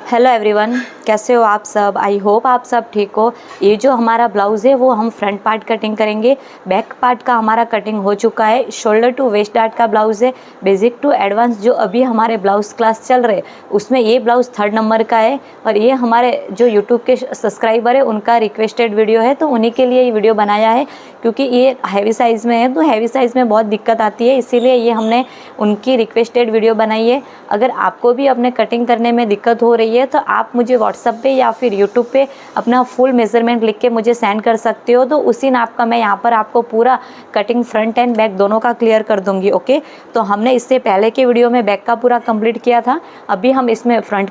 Hello everyone, कैसे हो आप सब। आई होप आप सब ठीक हो। ये जो हमारा ब्लाउज़ है वो हम फ्रंट पार्ट कटिंग करेंगे। बैक पार्ट का हमारा कटिंग हो चुका है। शोल्डर टू वेस्ट डार्ट का ब्लाउज़ है। बेसिक टू एडवांस जो अभी हमारे ब्लाउज़ क्लास चल रहे उसमें ये ब्लाउज़ 3rd नंबर का है और ये हमारे जो यूट्यूब के सब्सक्राइबर है उनका रिक्वेस्टेड वीडियो है, तो उन्हीं के लिए ये वीडियो बनाया है क्योंकि ये हैवी साइज़ में है, तो हैवी साइज़ में बहुत दिक्कत आती है, इसीलिए ये हमने उनकी रिक्वेस्टेड वीडियो बनाई है। अगर आपको भी अपने कटिंग करने में दिक्कत हो रही है तो आप मुझे व्हाट्सएप पे या फिर यूट्यूब पे अपना फुल मेज़रमेंट लिख के मुझे सेंड कर सकते हो, तो उसी नाप का मैं यहाँ पर आपको पूरा कटिंग फ्रंट एंड बैक दोनों का क्लियर कर दूँगी। ओके, तो हमने इससे पहले के वीडियो में बैक का पूरा कंप्लीट किया था, अभी हम इसमें फ्रंट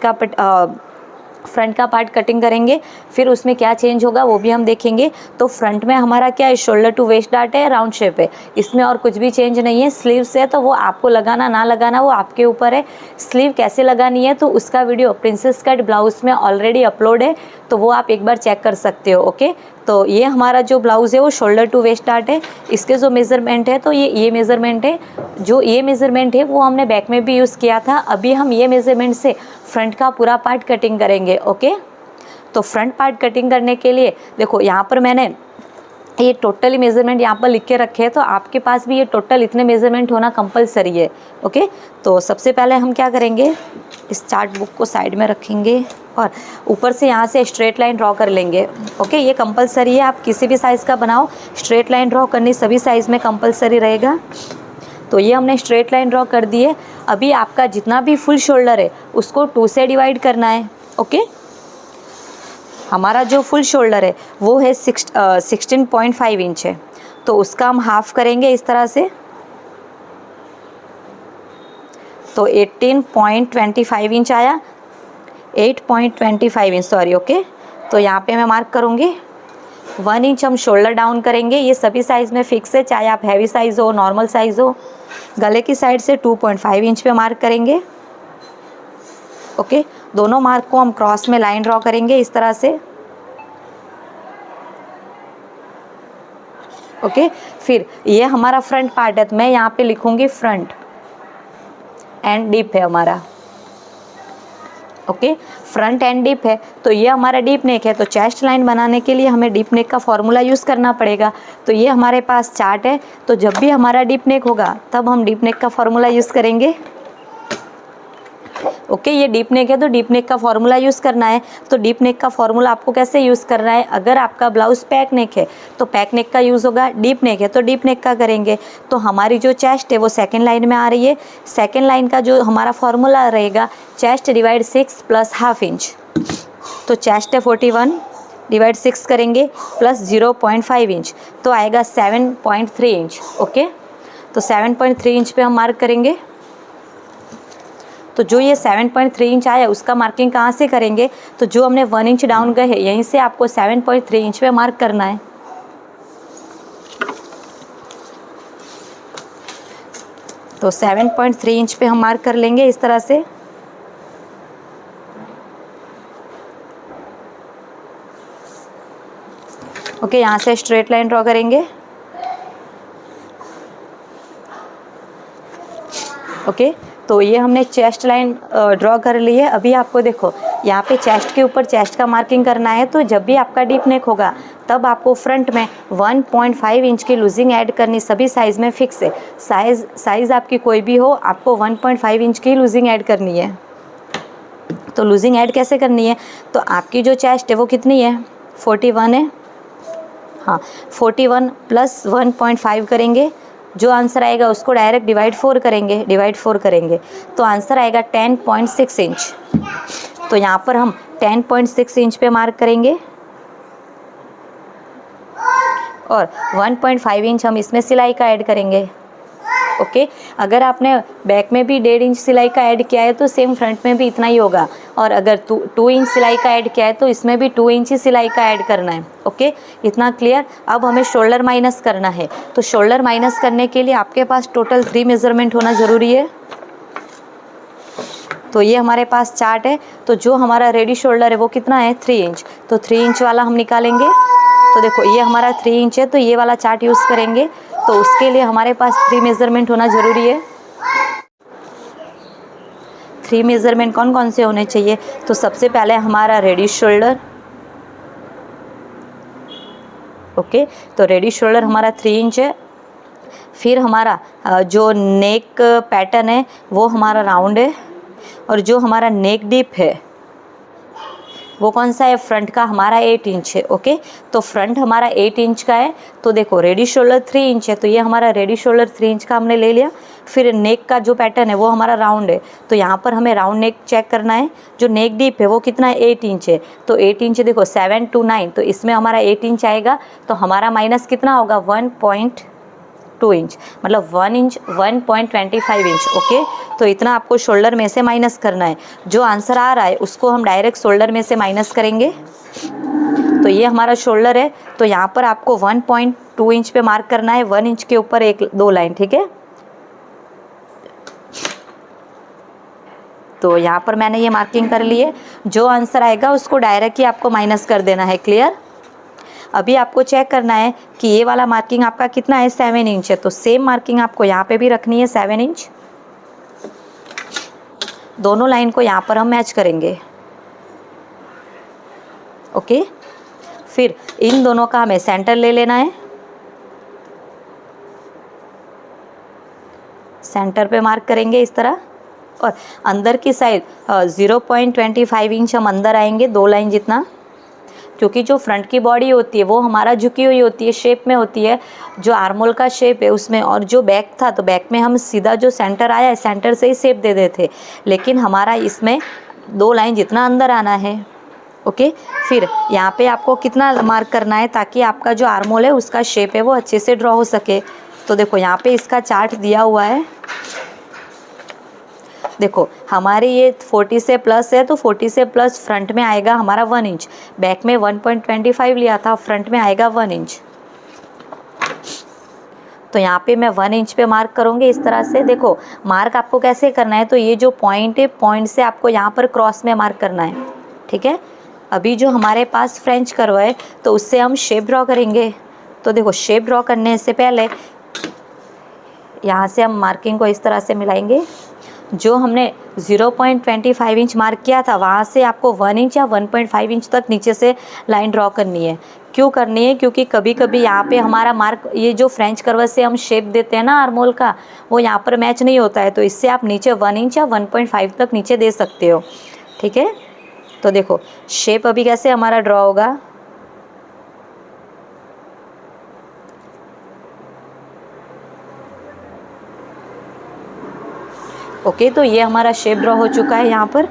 का पार्ट कटिंग करेंगे, फिर उसमें क्या चेंज होगा वो भी हम देखेंगे। तो फ्रंट में हमारा क्या है, शोल्डर टू वेस्ट डार्ट है, राउंड शेप है, इसमें और कुछ भी चेंज नहीं है। स्लीव्स है तो वो आपको लगाना ना लगाना वो आपके ऊपर है। स्लीव कैसे लगानी है तो उसका वीडियो प्रिंसेस कट ब्लाउज में ऑलरेडी अपलोड है, तो वो आप एक बार चेक कर सकते हो। ओके, तो ये हमारा जो ब्लाउज़ है वो शोल्डर टू वेस्ट डार्ट है। इसके जो मेज़रमेंट है तो ये मेज़रमेंट है। जो ये मेज़रमेंट है वो हमने बैक में भी यूज़ किया था। अभी हम ये मेज़रमेंट से फ्रंट का पूरा पार्ट कटिंग करेंगे। ओके, तो फ्रंट पार्ट कटिंग करने के लिए देखो यहाँ पर मैंने ये टोटली मेज़रमेंट यहाँ पर लिख के रखे हैं, तो आपके पास भी ये टोटल इतने मेज़रमेंट होना कंपलसरी है। ओके, तो सबसे पहले हम क्या करेंगे, इस चार्ट बुक को साइड में रखेंगे और ऊपर से यहाँ से स्ट्रेट लाइन ड्रॉ कर लेंगे। ओके, ये कंपलसरी है, आप किसी भी साइज़ का बनाओ, स्ट्रेट लाइन ड्रॉ करनी सभी साइज़ में कंपलसरी रहेगा। तो ये हमने स्ट्रेट लाइन ड्रॉ कर दी है। अभी आपका जितना भी फुल शोल्डर है उसको 2 से डिवाइड करना है। ओके, हमारा जो फुल शोल्डर है वो है 16.5 इंच है, तो उसका हम हाफ करेंगे इस तरह से, तो 18.25 इंच आया, 8.25 इंच सॉरी। ओके, तो यहाँ पे मैं मार्क करूँगी 1 इंच हम शोल्डर डाउन करेंगे। ये सभी साइज़ में फिक्स है, चाहे आप हैवी साइज़ हो नॉर्मल साइज़ हो। गले की साइड से 2.5 इंच पे मार्क करेंगे। ओके, दोनों मार्क को हम क्रॉस में लाइन ड्रॉ करेंगे इस तरह से। ओके, फिर ये हमारा फ्रंट पार्ट है, तो मैं यहाँ पे लिखूँगी फ्रंट एंड डीप है हमारा। ओके, फ्रंट एंड डीप है, तो ये हमारा डीप नेक है, तो चेस्ट लाइन बनाने के लिए हमें डीप नेक का फॉर्मूला यूज़ करना पड़ेगा। तो ये हमारे पास चार्ट है, तो जब भी हमारा डीप नेक होगा तब हम डीप नेक का फॉर्मूला यूज़ करेंगे। ओके, ये डीप नेक है तो डीप नेक का फॉर्मूला यूज़ करना है। तो डीप नेक का फॉर्मूला आपको कैसे यूज़ करना है, अगर आपका ब्लाउज पैक नेक है तो पैक नेक का यूज़ होगा, डीप नेक है तो डीप नेक का करेंगे। तो हमारी जो चेस्ट है वो सेकंड लाइन में आ रही है। सेकंड लाइन का जो हमारा फॉर्मूला रहेगा, chest divide 6 plus half inch. तो चेस्ट है 41 डिवाइड 6 करेंगे प्लस 0.5 इंच, तो आएगा 7.3 इंच। ओके, तो 7.3 इंच पे हम मार्क करेंगे। तो जो ये 7.3 इंच आया उसका मार्किंग कहाँ से करेंगे, तो जो हमने 1 इंच डाउन गए हैं यहीं से आपको 7.3 इंच पे मार्क करना है। तो 7.3 इंच पे हम मार्क कर लेंगे इस तरह से। ओके, यहाँ से स्ट्रेट लाइन ड्रॉ करेंगे। ओके, तो ये हमने चेस्ट लाइन ड्रॉ कर ली है। अभी आपको देखो यहाँ पे चेस्ट के ऊपर चेस्ट का मार्किंग करना है, तो जब भी आपका डीप नेक होगा तब आपको फ्रंट में 1.5 इंच की लूजिंग ऐड करनी, सभी साइज़ में फिक्स है। साइज़ आपकी कोई भी हो, आपको 1.5 इंच की लूजिंग ऐड करनी है। तो लूजिंग ऐड कैसे करनी है, तो आपकी जो चेस्ट है वो कितनी है, 41 है। हाँ, 41 प्लस 1.5 करेंगे, जो आंसर आएगा उसको डायरेक्ट डिवाइड 4 करेंगे, तो आंसर आएगा 10.6 इंच। तो यहाँ पर हम 10.6 इंच पे मार्क करेंगे और 1.5 इंच हम इसमें सिलाई का ऐड करेंगे। ओके, अगर आपने बैक में भी 1.5 इंच सिलाई का ऐड किया है तो सेम फ्रंट में भी इतना ही होगा, और अगर 2 इंच सिलाई का ऐड किया है तो इसमें भी 2 इंच ही सिलाई का ऐड करना है। ओके, इतना क्लियर। अब हमें शोल्डर माइनस करना है, तो शोल्डर माइनस करने के लिए आपके पास टोटल 3 मेज़रमेंट होना ज़रूरी है। तो ये हमारे पास चार्ट है, तो जो हमारा रेडी शोल्डर है वो कितना है, 3 इंच, तो 3 इंच वाला हम निकालेंगे। तो देखो ये हमारा 3 इंच है, तो ये वाला चार्ट यूज़ करेंगे, तो उसके लिए हमारे पास 3 मेज़रमेंट होना ज़रूरी है। 3 मेज़रमेंट कौन कौन से होने चाहिए? तो सबसे पहले हमारा रेडिश शोल्डर, ओके, तो रेडिश शोल्डर हमारा 3 इंच है। फिर हमारा जो नेक पैटर्न है वो हमारा राउंड है, और जो हमारा नेक डीप है वो कौन सा है? फ्रंट का हमारा 8 इंच है। ओके, तो फ्रंट हमारा 8 इंच का है। तो देखो रेडी शोल्डर 3 इंच है, तो ये हमारा रेडी शोल्डर 3 इंच का हमने ले लिया। फिर नेक का जो पैटर्न है वो हमारा राउंड है, तो यहाँ पर हमें राउंड नेक चेक करना है। जो नेक डीप है वो कितना है? 8 इंच है। तो 8 इंच देखो 7 to 9, तो इसमें हमारा 8 इंच आएगा, तो हमारा माइनस कितना होगा? 1.2 इंच, मतलब 1 इंच 1.25 इंच। ओके, तो इतना आपको शोल्डर में से माइनस करना है। जो आंसर आ रहा है उसको हम डायरेक्ट शोल्डर में से माइनस करेंगे। तो ये हमारा शोल्डर है, तो यहाँ पर आपको 1.2 इंच पे मार्क करना है, 1 इंच के ऊपर 1-2 लाइन, ठीक है। तो यहाँ पर मैंने ये मार्किंग कर ली है। जो आंसर आएगा उसको डायरेक्ट ही आपको माइनस कर देना है। क्लियर? अभी आपको चेक करना है कि ये वाला मार्किंग आपका कितना है? 7 इंच है, तो सेम मार्किंग आपको यहाँ पे भी रखनी है 7 इंच। दोनों लाइन को यहाँ पर हम मैच करेंगे। ओके, फिर इन दोनों का हमें सेंटर ले लेना है। सेंटर पे मार्क करेंगे इस तरह, और अंदर की साइड 0.25 इंच हम अंदर आएंगे, 2 लाइन जितना, क्योंकि जो फ्रंट की बॉडी होती है वो हमारा झुकी हुई होती है, शेप में होती है, जो आर्मोल का शेप है उसमें। और जो बैक था तो बैक में हम सीधा जो सेंटर आया है सेंटर से ही शेप दे देते, लेकिन हमारा इसमें 2 लाइन जितना अंदर आना है। ओके, फिर यहाँ पे आपको कितना मार्क करना है ताकि आपका जो आर्मोल है उसका शेप है वो अच्छे से ड्रॉ हो सके। तो देखो यहाँ पे इसका चार्ट दिया हुआ है। देखो हमारे ये 40 से प्लस है, तो 40 से प्लस फ्रंट में आएगा हमारा 1 इंच, बैक में 1.25 लिया था, फ्रंट में आएगा 1 इंच। तो यहाँ पे मैं 1 इंच पे मार्क करूँगी इस तरह से। देखो मार्क आपको कैसे करना है, तो ये जो पॉइंट है पॉइंट से आपको यहाँ पर क्रॉस में मार्क करना है, ठीक है। अभी जो हमारे पास फ्रेंच कर्व है तो उससे हम शेप ड्रॉ करेंगे। तो देखो शेप ड्रॉ करने से पहले यहाँ से हम मार्किंग को इस तरह से मिलाएंगे। जो हमने 0.25 इंच मार्क किया था वहाँ से आपको 1 इंच या 1.5 इंच तक नीचे से लाइन ड्रॉ करनी है। क्यों करनी है? क्योंकि कभी कभी यहाँ पे हमारा मार्क, ये जो फ्रेंच कर्व से हम शेप देते हैं ना आर्मोल का, वो यहाँ पर मैच नहीं होता है, तो इससे आप नीचे 1 इंच या 1.5 तक नीचे दे सकते हो, ठीक है। तो देखो शेप अभी कैसे हमारा ड्रॉ होगा। ओके, तो ये हमारा शेप ड्रॉ हो चुका है यहाँ पर।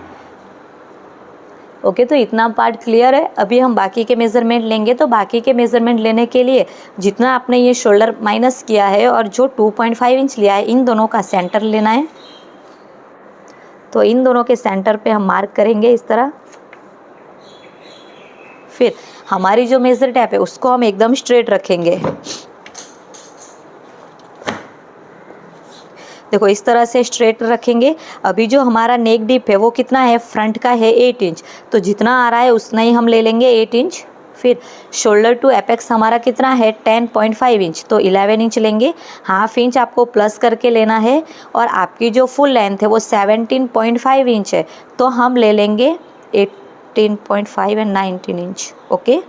ओके, तो इतना पार्ट क्लियर है। अभी हम बाकी के मेज़रमेंट लेंगे। तो बाकी के मेज़रमेंट लेने के लिए जितना आपने ये शोल्डर माइनस किया है और जो 2.5 इंच लिया है, इन दोनों का सेंटर लेना है। तो इन दोनों के सेंटर पे हम मार्क करेंगे इस तरह। फिर हमारी जो मेज़र टेप है उसको हम एकदम स्ट्रेट रखेंगे। देखो इस तरह से स्ट्रेट रखेंगे। अभी जो हमारा नेक डीप है वो कितना है? फ्रंट का है 8 इंच, तो जितना आ रहा है उतना ही हम ले लेंगे 8 इंच। फिर शोल्डर टू एपेक्स हमारा कितना है? 10.5 इंच, तो 11 इंच लेंगे। हाफ इंच आपको प्लस करके लेना है, और आपकी जो फुल लेंथ है वो 17.5 इंच है, तो हम ले लेंगे 18.5 एंड 19 इंच। ओके,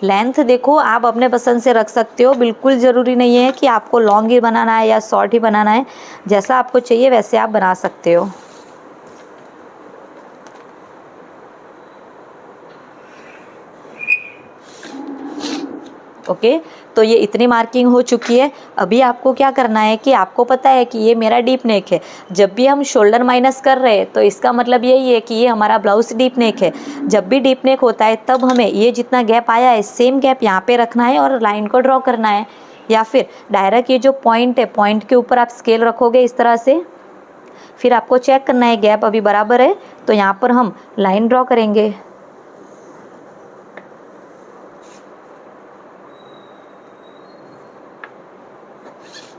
लेंथ देखो आप अपने पसंद से रख सकते हो, बिल्कुल ज़रूरी नहीं है कि आपको लॉन्ग ही बनाना है या शॉर्ट ही बनाना है। जैसा आपको चाहिए वैसे आप बना सकते हो। ओके, तो ये इतनी मार्किंग हो चुकी है। अभी आपको क्या करना है कि आपको पता है कि ये मेरा डीप नेक है। जब भी हम शोल्डर माइनस कर रहे हैं तो इसका मतलब यही है कि ये हमारा ब्लाउज डीप नेक है। जब भी डीप नेक होता है तब हमें ये जितना गैप आया है सेम गैप यहाँ पे रखना है और लाइन को ड्रॉ करना है, या फिर डायरेक्ट ये जो पॉइंट है पॉइंट के ऊपर आप स्केल रखोगे इस तरह से। फिर आपको चेक करना है गैप अभी बराबर है, तो यहाँ पर हम लाइन ड्रॉ करेंगे।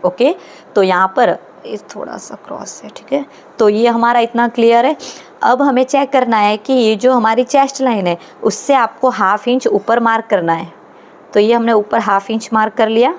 ओके, तो यहाँ पर इस थोड़ा सा क्रॉस है, ठीक है। तो ये हमारा इतना क्लियर है। अब हमें चेक करना है कि ये जो हमारी चेस्ट लाइन है उससे आपको हाफ इंच ऊपर मार्क करना है। तो ये हमने ऊपर हाफ इंच मार्क कर लिया।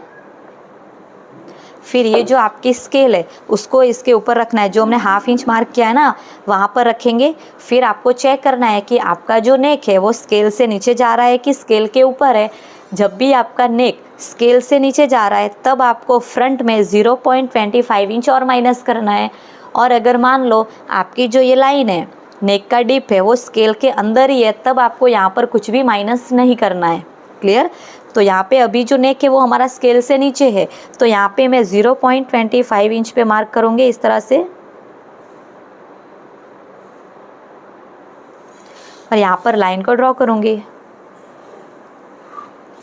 फिर ये जो आपकी स्केल है उसको इसके ऊपर रखना है, जो हमने ½ इंच मार्क किया है ना वहाँ पर रखेंगे। फिर आपको चेक करना है कि आपका जो नेक है वो स्केल से नीचे जा रहा है कि स्केल के ऊपर है। जब भी आपका नेक स्केल से नीचे जा रहा है तब आपको फ्रंट में 0.25 इंच और माइनस करना है। और अगर मान लो आपकी जो ये लाइन है नेक का डिप है वो स्केल के अंदर ही है, तब आपको यहाँ पर कुछ भी माइनस नहीं करना है। क्लियर? तो यहाँ पे अभी जो नेक है वो हमारा स्केल से नीचे है, तो यहाँ पे मैं 0.25 इंच पे मार्क करूँगी इस तरह से। और यहाँ पर लाइन को ड्रॉ करूँगी।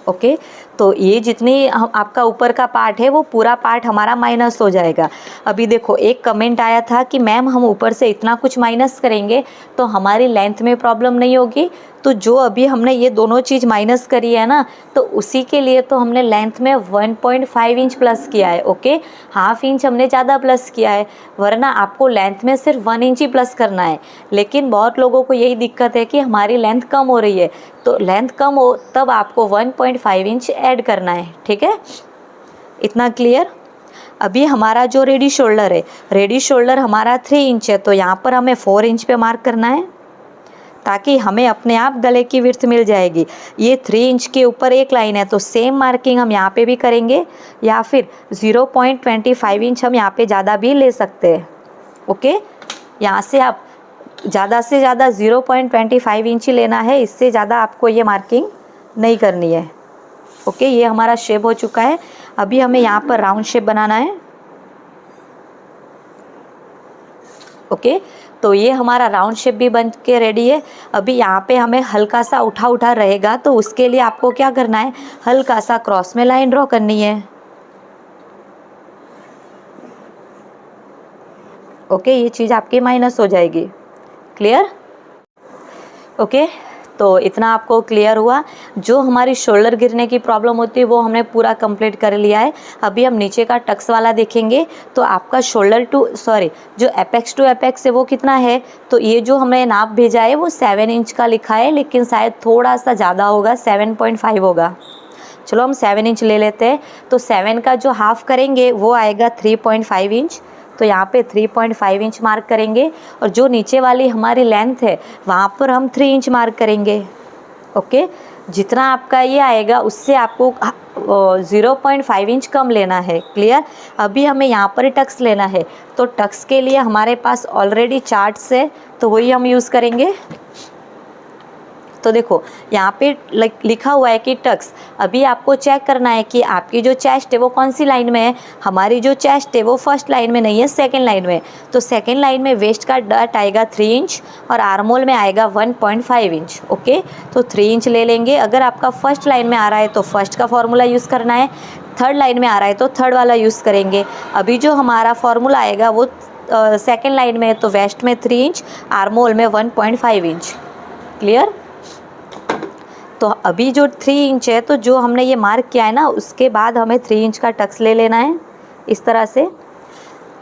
ओके, तो ये जितनी आपका ऊपर का पार्ट है वो पूरा पार्ट हमारा माइनस हो जाएगा। अभी देखो एक कमेंट आया था कि मैम हम ऊपर से इतना कुछ माइनस करेंगे तो हमारी लेंथ में प्रॉब्लम नहीं होगी। तो जो अभी हमने ये दोनों चीज़ माइनस करी है ना, तो उसी के लिए तो हमने लेंथ में 1.5 इंच प्लस किया है। ओके, ½ इंच हमने ज़्यादा प्लस किया है, वरना आपको लेंथ में सिर्फ 1 इंच ही प्लस करना है। लेकिन बहुत लोगों को यही दिक्कत है कि हमारी लेंथ कम हो रही है, तो लेंथ कम हो तब आपको 1.5 इंच ऐड करना है। ठीक है, इतना क्लियर? अभी हमारा जो रेडी शोल्डर है, रेडी शोल्डर हमारा 3 इंच है, तो यहाँ पर हमें 4 इंच पे मार्क करना है ताकि हमें अपने आप गले की विड्थ मिल जाएगी। ये 3 इंच के ऊपर एक लाइन है, तो सेम मार्किंग हम यहाँ पे भी करेंगे, या फिर 0.25 इंच हम यहाँ पे ज़्यादा भी ले सकते हैं। ओके, यहाँ से आप ज़्यादा से ज़्यादा 0.25 इंच ही लेना है, इससे ज़्यादा आपको ये मार्किंग नहीं करनी है। ओके, ये हमारा शेप हो चुका है। अभी हमें यहाँ पर राउंड शेप बनाना है। ओके, तो ये हमारा राउंड शेप भी बन के रेडी है। अभी यहाँ पे हमें हल्का सा उठा उठा रहेगा, तो उसके लिए आपको क्या करना है, हल्का सा क्रॉस में लाइन ड्रॉ करनी है। ओके, ये चीज़ आपकी माइनस हो जाएगी। क्लियर? ओके, तो इतना आपको क्लियर हुआ। जो हमारी शोल्डर गिरने की प्रॉब्लम होती है वो हमने पूरा कंप्लीट कर लिया है। अभी हम नीचे का टक्स वाला देखेंगे। तो आपका जो एपेक्स टू एपेक्स है वो कितना है, तो ये जो हमने नाप भेजा है वो 7 इंच का लिखा है, लेकिन शायद थोड़ा सा ज़्यादा होगा, 7.5 होगा। चलो हम 7 इंच ले लेते हैं। तो 7 का जो हाफ करेंगे वो आएगा 3.5 इंच। तो यहाँ पे 3.5 इंच मार्क करेंगे, और जो नीचे वाली हमारी लेंथ है वहाँ पर हम 3 इंच मार्क करेंगे। ओके, जितना आपका ये आएगा उससे आपको 0.5 इंच कम लेना है। क्लियर? अभी हमें यहाँ पर टक्स लेना है, तो टक्स के लिए हमारे पास ऑलरेडी चार्ट्स है, तो वही हम यूज़ करेंगे। तो देखो यहाँ पे लिखा हुआ है कि टक्स। अभी आपको चेक करना है कि आपकी जो चेस्ट है वो कौन सी लाइन में है। हमारी जो चेस्ट है वो फर्स्ट लाइन में नहीं है, सेकंड लाइन में। तो सेकंड लाइन में वेस्ट का डट आएगा 3 इंच और आर्मोल में आएगा 1.5 इंच। ओके, तो 3 इंच ले लेंगे। अगर आपका फर्स्ट लाइन में आ रहा है तो फर्स्ट का फॉर्मूला यूज़ करना है, थर्ड लाइन में आ रहा है तो थर्ड वाला यूज़ करेंगे। अभी जो हमारा फॉर्मूला आएगा वो सेकेंड लाइन में है, तो वेस्ट में 3 इंच, आर्मोल में 1.5 इंच। क्लियर? तो अभी जो 3 इंच है, तो जो हमने ये मार्क किया है ना, उसके बाद हमें 3 इंच का टक्स ले लेना है इस तरह से।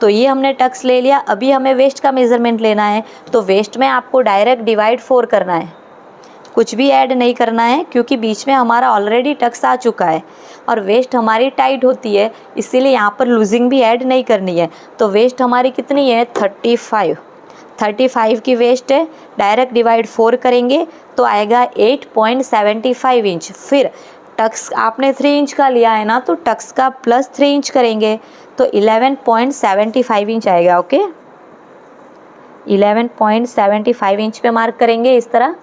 तो ये हमने टक्स ले लिया। अभी हमें वेस्ट का मेज़रमेंट लेना है, तो वेस्ट में आपको डायरेक्ट डिवाइड 4 करना है, कुछ भी ऐड नहीं करना है, क्योंकि बीच में हमारा ऑलरेडी टक्स आ चुका है और वेस्ट हमारी टाइट होती है, इसीलिए यहाँ पर लूजिंग भी ऐड नहीं करनी है। तो वेस्ट हमारी कितनी है, 35 की वेस्ट है। डायरेक्ट डिवाइड 4 करेंगे तो आएगा 8.75 इंच। फिर टक्स आपने 3 इंच का लिया है ना, तो टक्स का प्लस 3 इंच करेंगे तो 11.75 इंच आएगा। ओके, 11.75 इंच पे मार्क करेंगे इस तरह,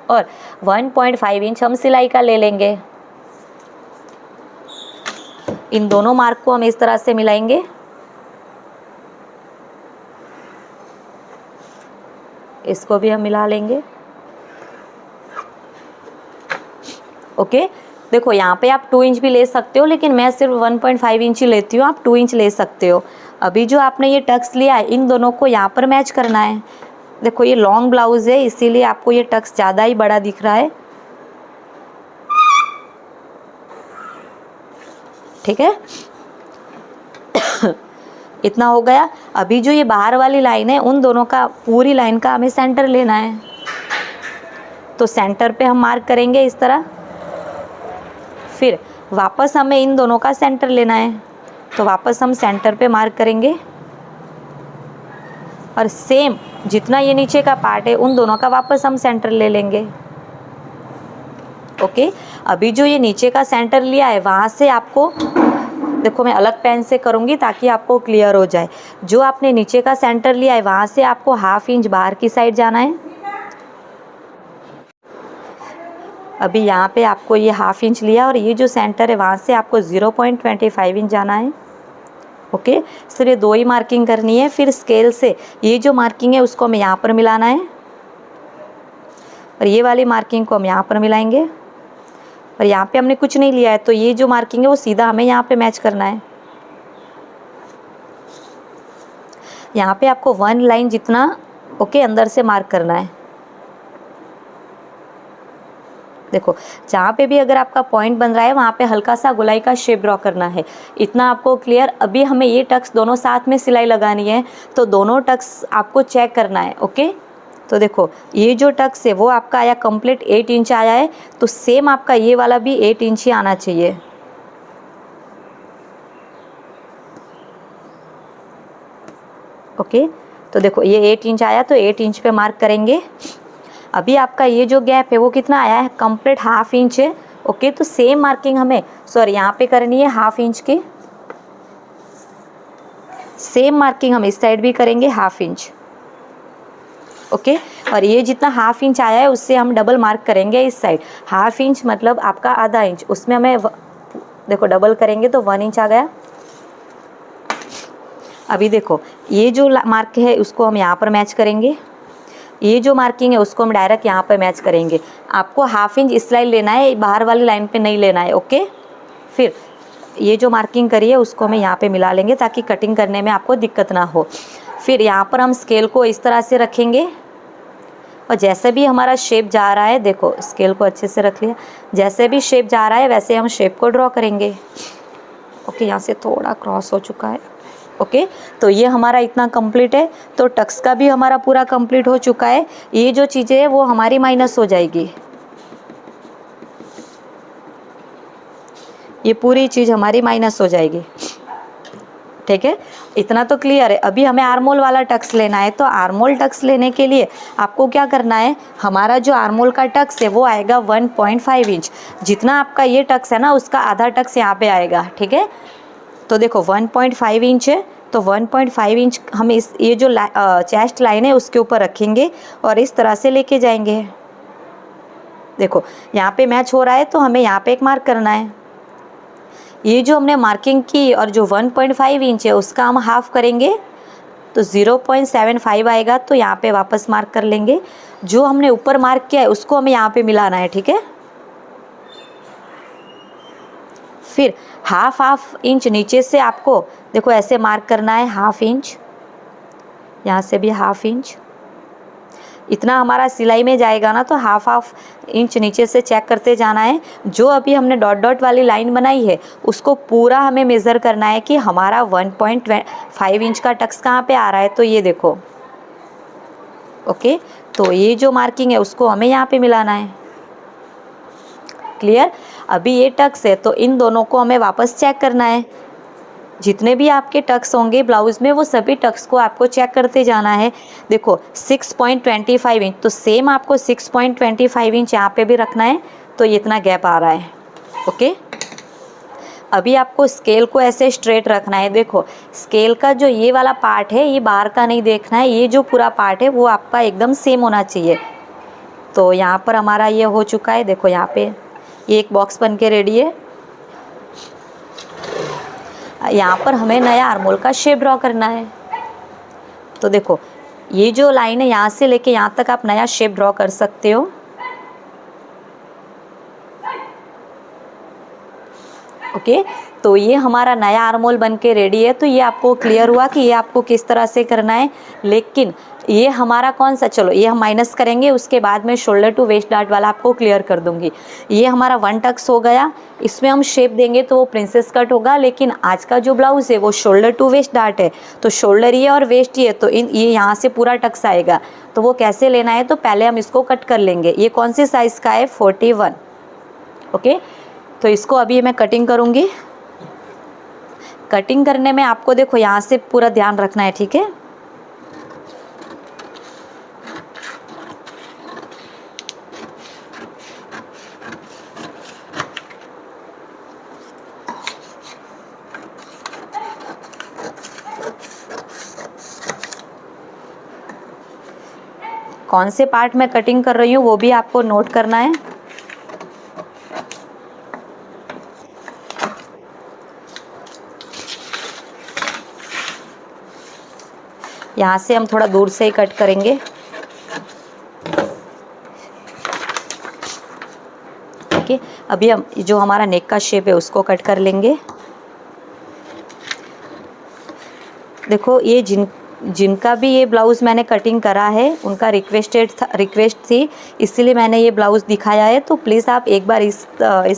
और 1.5 इंच हम सिलाई का ले लेंगे। इन दोनों मार्क को हम इस तरह से मिलाएंगे। इसको भी हम मिला लेंगे। ओके, देखो यहाँ पे आप 2 इंच भी ले सकते हो, लेकिन मैं सिर्फ 1.5 इंच ही लेती हूँ, आप 2 इंच ले सकते हो। अभी जो आपने ये टक्स लिया है, इन दोनों को यहाँ पर मैच करना है। देखो ये लॉन्ग ब्लाउज है, इसीलिए आपको ये टक्स ज़्यादा ही बड़ा दिख रहा है। ठीक है, इतना हो गया। अभी जो ये बाहर वाली लाइन है, उन दोनों का, पूरी लाइन का हमें सेंटर लेना है। तो सेंटर पे हम मार्क करेंगे इस तरह। फिर वापस हमें इन दोनों का सेंटर लेना है, तो वापस हम सेंटर पे मार्क करेंगे और सेम जितना ये नीचे का पार्ट है उन दोनों का वापस हम सेंटर ले लेंगे। ओके, अभी जो ये नीचे का सेंटर लिया है वहाँ से आपको, देखो मैं अलग पेन से करूँगी ताकि आपको क्लियर हो जाए। जो आपने नीचे का सेंटर लिया है वहाँ से आपको 1/2 इंच बाहर की साइड जाना है। अभी यहाँ पे आपको ये 1/2 इंच लिया और ये जो सेंटर है वहाँ से आपको 0.25 इंच जाना है। ओके, सिर्फ ये 2 ही मार्किंग करनी है। फिर स्केल से ये जो मार्किंग है उसको हमें यहाँ पर मिलाना है और ये वाली मार्किंग को हम यहाँ पर मिलाएंगे और यहाँ पे हमने कुछ नहीं लिया है तो ये जो मार्किंग है वो सीधा हमें यहाँ पे मैच करना है। यहाँ पे आपको 1 लाइन जितना ओके अंदर से मार्क करना है। देखो जहाँ पे भी अगर आपका पॉइंट बन रहा है वहाँ पे हल्का सा गोलाई का शेप ड्रॉ करना है। इतना आपको क्लियर। अभी हमें ये टक्स दोनों साथ में सिलाई लगानी है तो दोनों टक्स आपको चेक करना है। ओके, तो देखो ये जो टक्स है वो आपका आया कंप्लीट 8 इंच आया है, तो सेम आपका ये वाला भी 8 इंच ही आना चाहिए। ओके, तो देखो ये 8 इंच आया तो 8 इंच पे मार्क करेंगे। अभी आपका ये जो गैप है वो कितना आया है, कंप्लीट 1/2 इंच है। ओके, तो सेम मार्किंग हमें यहाँ पे करनी है 1/2 इंच की। सेम मार्किंग हम इस साइड भी करेंगे 1/2 इंच। ओके, और ये जितना 1/2 इंच आया है उससे हम डबल मार्क करेंगे इस साइड। 1/2 इंच मतलब आपका आधा इंच, उसमें हमें देखो डबल करेंगे तो 1 इंच आ गया। अभी देखो ये जो मार्क है उसको हम यहाँ पर मैच करेंगे, ये जो मार्किंग है उसको हम डायरेक्ट यहाँ पर मैच करेंगे। आपको 1/2 इंच इस लाइन लेना है, बाहर वाली लाइन पे नहीं लेना है। ओके, फिर ये जो मार्किंग करी है उसको हमें यहाँ पे मिला लेंगे ताकि कटिंग करने में आपको दिक्कत ना हो। फिर यहाँ पर हम स्केल को इस तरह से रखेंगे और जैसे भी हमारा शेप जा रहा है, देखो स्केल को अच्छे से रख लिया, जैसे भी शेप जा रहा है वैसे हम शेप को ड्रॉ करेंगे। ओके, यहाँ से थोड़ा क्रॉस हो चुका है। ओके, तो ये हमारा इतना कंप्लीट है, तो टक्स का भी हमारा पूरा कंप्लीट हो चुका है। ये जो चीज़ें हैं वो हमारी माइनस हो जाएगी, ये पूरी चीज़ हमारी माइनस हो जाएगी। ठीक है, इतना तो क्लियर है। अभी हमें आर्मोल वाला टक्स लेना है, तो आर्मोल टक्स लेने के लिए आपको क्या करना है, हमारा जो आर्मोल का टक्स है वो आएगा 1.5 इंच। जितना आपका ये टक्स है ना उसका आधा टक्स यहाँ पे आएगा। ठीक है, तो देखो 1.5 इंच है, तो 1.5 इंच हम इस ये जो चेस्ट लाइन है उसके ऊपर रखेंगे और इस तरह से लेके जाएंगे। देखो यहाँ पे मैच हो रहा है तो हमें यहाँ पे एक मार्क करना है। ये जो हमने मार्किंग की और जो 1.5 इंच है उसका हम हाफ करेंगे तो 0.75 आएगा, तो यहाँ पे वापस मार्क कर लेंगे। जो हमने ऊपर मार्क किया है उसको हमें यहाँ पे मिलाना है। ठीक है, फिर हाफ इंच नीचे से आपको देखो ऐसे मार्क करना है 1/2 इंच, यहाँ से भी 1/2 इंच। इतना हमारा सिलाई में जाएगा ना, तो हाफ इंच नीचे से चेक करते जाना है। जो अभी हमने डॉट डॉट वाली लाइन बनाई है उसको पूरा हमें मेज़र करना है कि हमारा 1.5 इंच का टक्स कहाँ पे आ रहा है। तो ये देखो, ओके, तो ये जो मार्किंग है उसको हमें यहाँ पे मिलाना है। क्लियर। अभी ये टक्स है तो इन दोनों को हमें वापस चेक करना है। जितने भी आपके टक्स होंगे ब्लाउज़ में वो सभी टक्स को आपको चेक करते जाना है। देखो 6.25 इंच, तो सेम आपको 6.25 इंच यहाँ पे भी रखना है, तो ये इतना गैप आ रहा है। ओके, अभी आपको स्केल को ऐसे स्ट्रेट रखना है। देखो स्केल का जो ये वाला पार्ट है ये बाहर का नहीं देखना है, ये जो पूरा पार्ट है वो आपका एकदम सेम होना चाहिए। तो यहाँ पर हमारा ये हो चुका है। देखो यहाँ पे ये एक बॉक्स बन के रेडी है। यहाँ पर हमें नया आर्मोल का शेप ड्रॉ करना है। तो देखो ये जो लाइन है यहाँ से लेके यहाँ तक आप नया शेप ड्रॉ कर सकते हो। ओके, तो ये हमारा नया आर्मोल बन के रेडी है। तो ये आपको क्लियर हुआ कि ये आपको किस तरह से करना है। लेकिन ये हमारा कौन सा, चलो ये हम माइनस करेंगे, उसके बाद में शोल्डर टू वेस्ट डार्ट वाला आपको क्लियर कर दूंगी। ये हमारा 1 टक्स हो गया, इसमें हम शेप देंगे तो वो प्रिंसेस कट होगा। लेकिन आज का जो ब्लाउज़ है वो शोल्डर टू वेस्ट डार्ट है, तो शोल्डर ये और वेस्ट ये, तो ये यहाँ से पूरा टक्स आएगा। तो वो कैसे लेना है, तो पहले हम इसको कट कर लेंगे। ये कौन से साइज़ का है, 41। ओके, तो इसको अभी मैं कटिंग करूँगी। कटिंग करने में आपको देखो यहाँ से पूरा ध्यान रखना है, ठीक है। कौन से पार्ट में कटिंग कर रही हूँ वो भी आपको नोट करना है। यहाँ से हम थोड़ा दूर से ही कट करेंगे। ओके, अभी हम जो हमारा नेक का शेप है उसको कट कर लेंगे। देखो ये जिनका भी ये ब्लाउज़ मैंने कटिंग करा है उनका रिक्वेस्ट थी, इसीलिए मैंने ये ब्लाउज़ दिखाया है। तो प्लीज़ आप एक बार इस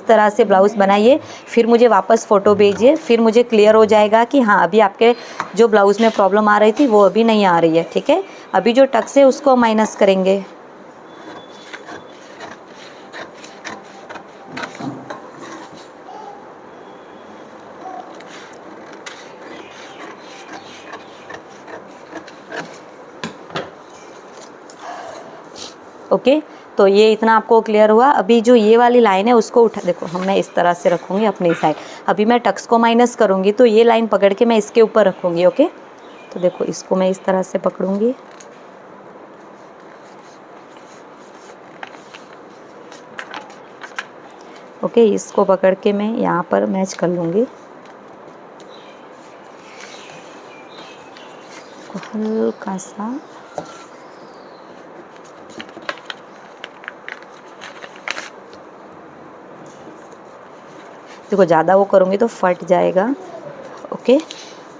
तरह से ब्लाउज़ बनाइए, फिर मुझे वापस फ़ोटो भेजिए, फिर मुझे क्लियर हो जाएगा कि हाँ अभी आपके जो ब्लाउज़ में प्रॉब्लम आ रही थी वो अभी नहीं आ रही है, ठीक है। अभी जो टक्स है उसको माइनस करेंगे। ओके, तो ये इतना आपको क्लियर हुआ। अभी जो ये वाली लाइन है उसको उठा, देखो मैं इस तरह से रखूँगी अपनी साइड। अभी मैं टक्स को माइनस करूँगी तो ये लाइन पकड़ के मैं इसके ऊपर रखूँगी। ओके, तो देखो इसको मैं इस तरह से पकड़ूँगी। ओके, इसको पकड़ के मैं यहाँ पर मैच कर लूँगी। हल्का सा देखो, ज़्यादा वो करूँगी तो फट जाएगा। ओके,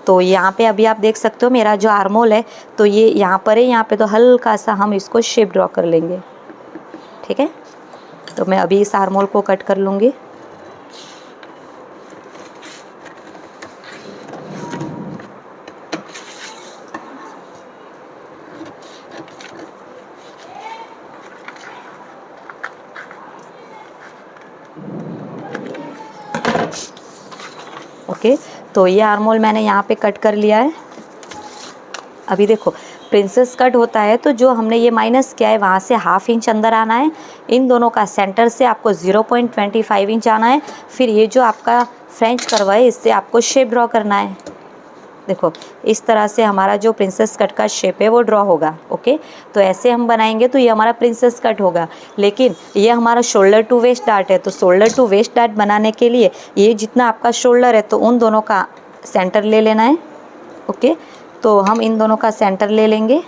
तो यहाँ पे अभी आप देख सकते हो मेरा जो आर्मोल है तो ये यहाँ पर है, यहाँ पे तो हल्का सा हम इसको शेप ड्रॉ कर लेंगे, ठीक है। तो मैं अभी इस आर्मोल को कट कर लूँगी। ओके, तो ये आर्मोल मैंने यहाँ पे कट कर लिया है। अभी देखो प्रिंसेस कट होता है तो जो हमने ये माइनस किया है वहाँ से ½ इंच अंदर आना है। इन दोनों का सेंटर से आपको 0.25 इंच आना है। फिर ये जो आपका फ्रेंच कर्व है इससे आपको शेप ड्रॉ करना है। देखो इस तरह से हमारा जो प्रिंसेस कट का शेप है वो ड्रॉ होगा। ओके, तो ऐसे हम बनाएंगे तो ये हमारा प्रिंसेस कट होगा। लेकिन ये हमारा शोल्डर टू वेस्ट डार्ट है, तो शोल्डर टू वेस्ट डार्ट बनाने के लिए ये जितना आपका शोल्डर है तो उन दोनों का सेंटर ले लेना है। ओके, तो हम इन दोनों का सेंटर ले लेंगे।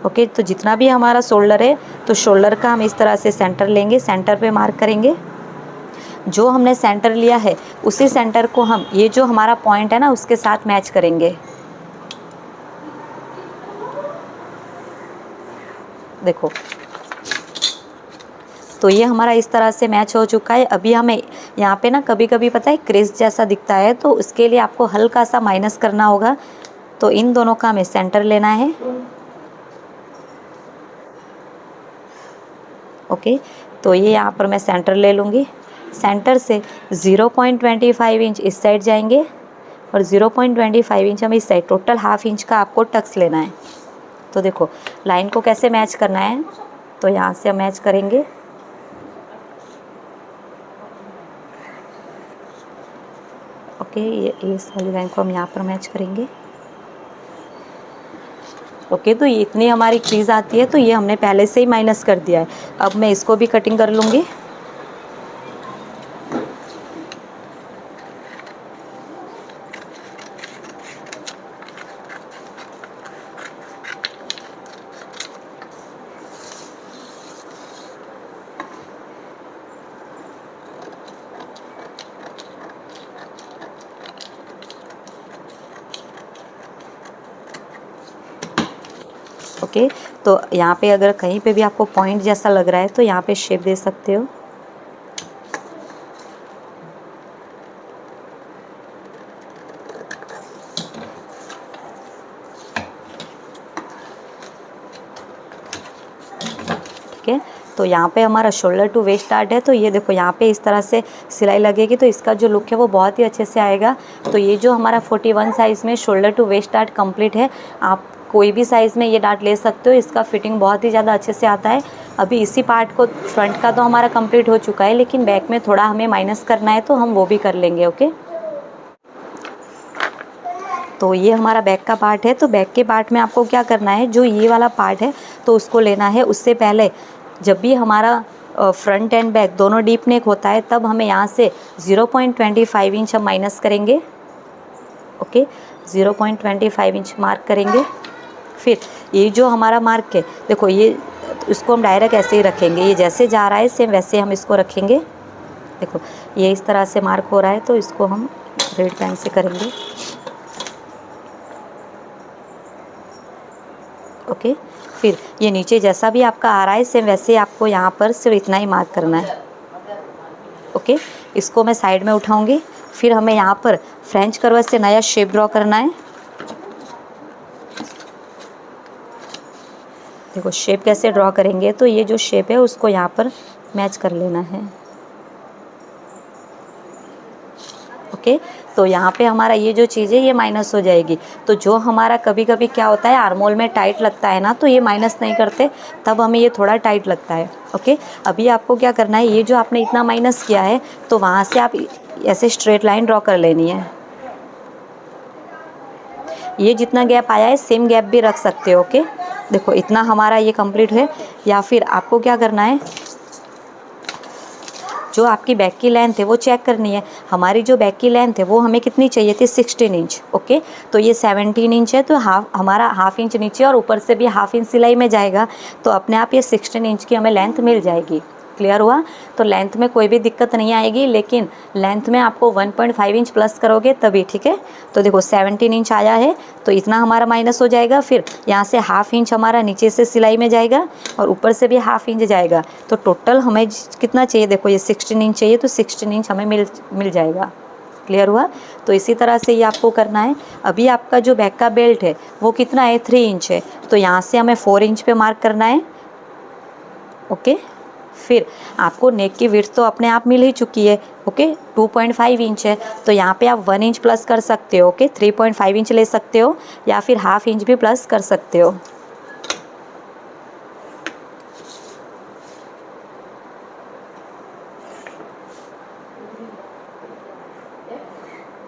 ओके, तो जितना भी हमारा शोल्डर है तो शोल्डर का हम इस तरह से सेंटर लेंगे, सेंटर पे मार्क करेंगे। जो हमने सेंटर लिया है उसी सेंटर को हम ये जो हमारा पॉइंट है ना उसके साथ मैच करेंगे। देखो, तो ये हमारा इस तरह से मैच हो चुका है। अभी हमें यहाँ पे ना कभी कभी पता है क्रेज जैसा दिखता है, तो उसके लिए आपको हल्का सा माइनस करना होगा। तो इन दोनों का हमें सेंटर लेना है। ओके, तो ये यहाँ पर मैं सेंटर ले लूँगी। सेंटर से 0.25 इंच इस साइड जाएंगे और 0.25 इंच हम इस साइड, टोटल ½ इंच का आपको टक्स लेना है। तो देखो लाइन को कैसे मैच करना है, तो यहाँ से हम मैच करेंगे। ओके, ये इस वाली लाइन को हम यहाँ पर मैच करेंगे। ओके, तो ये इतनी हमारी क्रीज आती है तो ये हमने पहले से ही माइनस कर दिया है। अब मैं इसको भी कटिंग कर लूँगी। ओके, तो यहाँ पे अगर कहीं पे भी आपको पॉइंट जैसा लग रहा है तो यहाँ पे शेप दे सकते हो। ठीक है, तो यहाँ पे हमारा शोल्डर टू वेस्ट डार्ट है। तो ये देखो यहाँ पे इस तरह से सिलाई लगेगी तो इसका जो लुक है वो बहुत ही अच्छे से आएगा। तो ये जो हमारा 41 साइज़ में shoulder to waist dart complete है। आप कोई भी साइज़ में ये डार्ट ले सकते हो, इसका फिटिंग बहुत ही ज़्यादा अच्छे से आता है। अभी इसी पार्ट को फ्रंट का तो हमारा कंप्लीट हो चुका है, लेकिन बैक में थोड़ा हमें माइनस करना है तो हम वो भी कर लेंगे। ओके, तो ये हमारा बैक का पार्ट है। तो बैक के पार्ट में आपको क्या करना है, जो ये वाला पार्ट है तो उसको लेना है। उससे पहले जब भी हमारा फ्रंट एंड बैक दोनों डीप नेक होता है तब हमें यहाँ से 0.25 इंच हम माइनस करेंगे। ओके, 0.25 इंच मार्क करेंगे। फिर ये जो हमारा मार्क है देखो, ये इसको हम डायरेक्ट ऐसे ही रखेंगे, ये जैसे जा रहा है सेम वैसे हम इसको रखेंगे। देखो ये इस तरह से मार्क हो रहा है तो इसको हम रेड पेन से करेंगे। ओके, फिर ये नीचे जैसा भी आपका आ रहा है सेम वैसे आपको यहाँ पर सिर्फ इतना ही मार्क करना है। ओके, इसको मैं साइड में उठाऊंगी। फिर हमें यहाँ पर फ्रेंच कर्व से नया शेप ड्रॉ करना है। देखो शेप कैसे ड्रॉ करेंगे, तो ये जो शेप है उसको यहाँ पर मैच कर लेना है। ओके, तो यहाँ पे हमारा ये जो चीज़ है ये माइनस हो जाएगी। तो जो हमारा कभी कभी क्या होता है आर्मोल में टाइट लगता है ना, तो ये माइनस नहीं करते, तब हमें ये थोड़ा टाइट लगता है। ओके, अभी आपको क्या करना है, ये जो आपने इतना माइनस किया है तो वहाँ से आप ऐसे स्ट्रेट लाइन ड्रॉ कर लेनी है। ये जितना गैप आया है सेम गैप भी रख सकते हो। ओके, देखो इतना हमारा ये कंप्लीट है। या फिर आपको क्या करना है, जो आपकी बैक की लेंथ है वो चेक करनी है। हमारी जो बैक की लेंथ है वो हमें कितनी चाहिए थी, 16 इंच। ओके, तो ये 17 इंच है, तो हमारा हाफ इंच नीचे और ऊपर से भी हाफ इंच सिलाई में जाएगा, तो अपने आप ये 16 इंच की हमें लेंथ मिल जाएगी। क्लियर हुआ? तो लेंथ में कोई भी दिक्कत नहीं आएगी, लेकिन लेंथ में आपको 1.5 इंच प्लस करोगे तभी। ठीक है, तो देखो 17 इंच आया है तो इतना हमारा माइनस हो जाएगा। फिर यहाँ से हाफ इंच हमारा नीचे से सिलाई में जाएगा और ऊपर से भी हाफ इंच जाएगा। तो टोटल हमें कितना चाहिए, देखो ये 16 इंच चाहिए तो 16 इंच हमें मिल जाएगा। क्लियर हुआ? तो इसी तरह से ये आपको करना है। अभी आपका जो बैक का बेल्ट है वो कितना है, 3 इंच है, तो यहाँ से हमें 4 इंच पे मार्क करना है। ओके, फिर आपको नेक की विड्थ तो अपने आप मिल ही चुकी है। ओके, 2.5 इंच है, तो यहाँ पे आप 1 इंच प्लस कर सकते हो। ओके, 3.5 इंच ले सकते हो या फिर हाफ इंच भी प्लस कर सकते हो।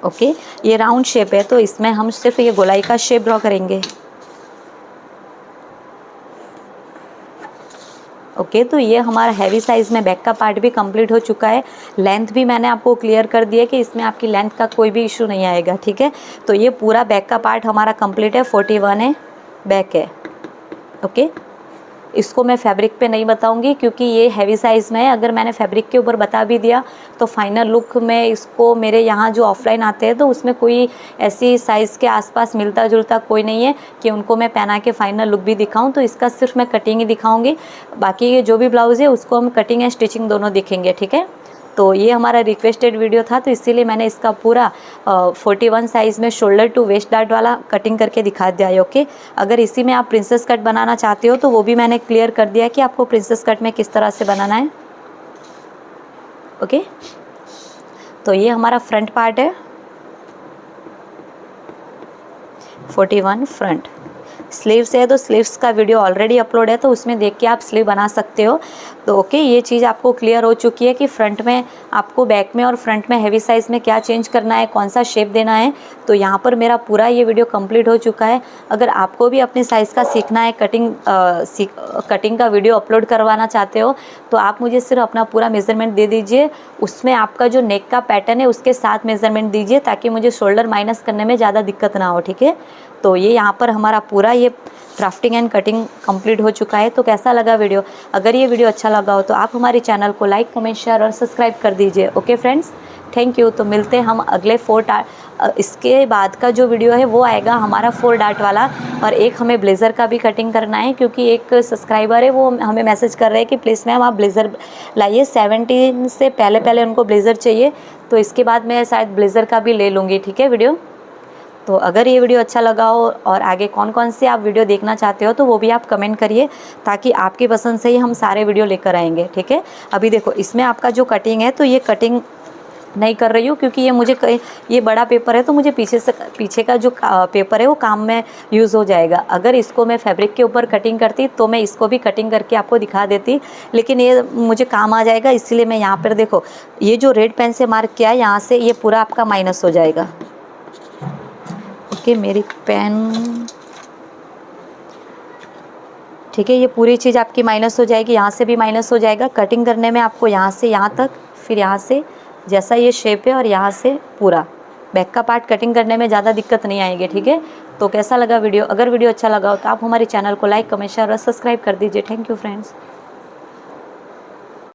ओके, ये राउंड शेप है तो इसमें हम सिर्फ ये गोलाई का शेप ड्रॉ करेंगे। ओके, तो ये हमारा हैवी साइज़ में बैक का पार्ट भी कंप्लीट हो चुका है। लेंथ भी मैंने आपको क्लियर कर दिया कि इसमें आपकी लेंथ का कोई भी इशू नहीं आएगा। ठीक है, तो ये पूरा बैक का पार्ट हमारा कंप्लीट है। 41 है बैक है। ओके, इसको मैं फैब्रिक पे नहीं बताऊंगी क्योंकि ये हैवी साइज़ में है। अगर मैंने फैब्रिक के ऊपर बता भी दिया तो फाइनल लुक में इसको मेरे यहाँ जो ऑफलाइन आते हैं तो उसमें कोई ऐसी साइज़ के आसपास मिलता जुलता कोई नहीं है कि उनको मैं पहना के फाइनल लुक भी दिखाऊं। तो इसका सिर्फ मैं कटिंग ही दिखाऊंगी, बाकी ये जो भी ब्लाउज़ है उसको हम कटिंग एंड स्टिचिंग दोनों दिखेंगे। ठीक है, तो ये हमारा रिक्वेस्टेड वीडियो था तो इसीलिए मैंने इसका पूरा 41 साइज़ में शोल्डर टू वेस्ट डार्ट वाला कटिंग करके दिखा दिया है। ओके, अगर इसी में आप प्रिंसेस कट बनाना चाहते हो तो वो भी मैंने क्लियर कर दिया कि आपको प्रिंसेस कट में किस तरह से बनाना है। ओके, तो ये हमारा फ्रंट पार्ट है, 41 फ्रंट। स्लीव्स है तो स्लीव्स का वीडियो ऑलरेडी अपलोड है तो उसमें देख के आप स्लीव बना सकते हो। तो ओके, ये चीज़ आपको क्लियर हो चुकी है कि फ्रंट में आपको बैक में और फ्रंट में हैवी साइज़ में क्या चेंज करना है, कौन सा शेप देना है। तो यहाँ पर मेरा पूरा ये वीडियो कंप्लीट हो चुका है। अगर आपको भी अपने साइज़ का सीखना है, कटिंग का वीडियो अपलोड करवाना चाहते हो तो आप मुझे सिर्फ अपना पूरा मेज़रमेंट दे दीजिए। उसमें आपका जो नेक का पैटर्न है उसके साथ मेज़रमेंट दीजिए ताकि मुझे शोल्डर माइनस करने में ज़्यादा दिक्कत ना हो। ठीक है, तो ये यहाँ पर हमारा पूरा ये ड्राफ्टिंग एंड कटिंग कंप्लीट हो चुका है। तो कैसा लगा वीडियो? अगर ये वीडियो अच्छा लगा हो तो आप हमारे चैनल को लाइक, कमेंट, शेयर और सब्सक्राइब कर दीजिए। Okay friends, thank you. तो मिलते हैं हम अगले 4 डार्ट। इसके बाद का जो वीडियो है वो आएगा हमारा 4 डार्ट वाला, और एक हमें ब्लेज़र का भी कटिंग करना है क्योंकि एक सब्सक्राइबर है वो हमें मैसेज कर रहे हैं कि प्लीज़ मैम आप ब्लेज़र लाइए। 17 से पहले उनको ब्लेज़र चाहिए, तो इसके बाद मैं शायद ब्लेज़र का भी ले लूँगी। ठीक है वीडियो, तो अगर ये वीडियो अच्छा लगा हो और आगे कौन कौन से आप वीडियो देखना चाहते हो तो वो भी आप कमेंट करिए, ताकि आपकी पसंद से ही हम सारे वीडियो लेकर आएंगे, ठीक है। अभी देखो इसमें आपका जो कटिंग है, तो ये कटिंग नहीं कर रही हूँ क्योंकि ये मुझे ये बड़ा पेपर है, तो मुझे पीछे का जो पेपर है वो काम में यूज़ हो जाएगा। अगर इसको मैं फैब्रिक के ऊपर कटिंग करती तो मैं इसको भी कटिंग करके आपको दिखा देती, लेकिन ये मुझे काम आ जाएगा, इसलिए मैं यहाँ पर देखो ये जो रेड पेन से मार्क किया है यहाँ से ये पूरा आपका माइनस हो जाएगा। ओके, मेरी पेन, ठीक है, ये पूरी चीज़ आपकी माइनस हो जाएगी, यहाँ से भी माइनस हो जाएगा। कटिंग करने में आपको यहाँ से यहाँ तक, फिर यहाँ से जैसा ये शेप है और यहाँ से पूरा बैक का पार्ट कटिंग करने में ज़्यादा दिक्कत नहीं आएगी, ठीक है। तो कैसा लगा वीडियो? अगर वीडियो अच्छा लगा हो तो आप हमारे चैनल को लाइक, कमेंट, शेयर और सब्सक्राइब कर दीजिए। Thank you friends.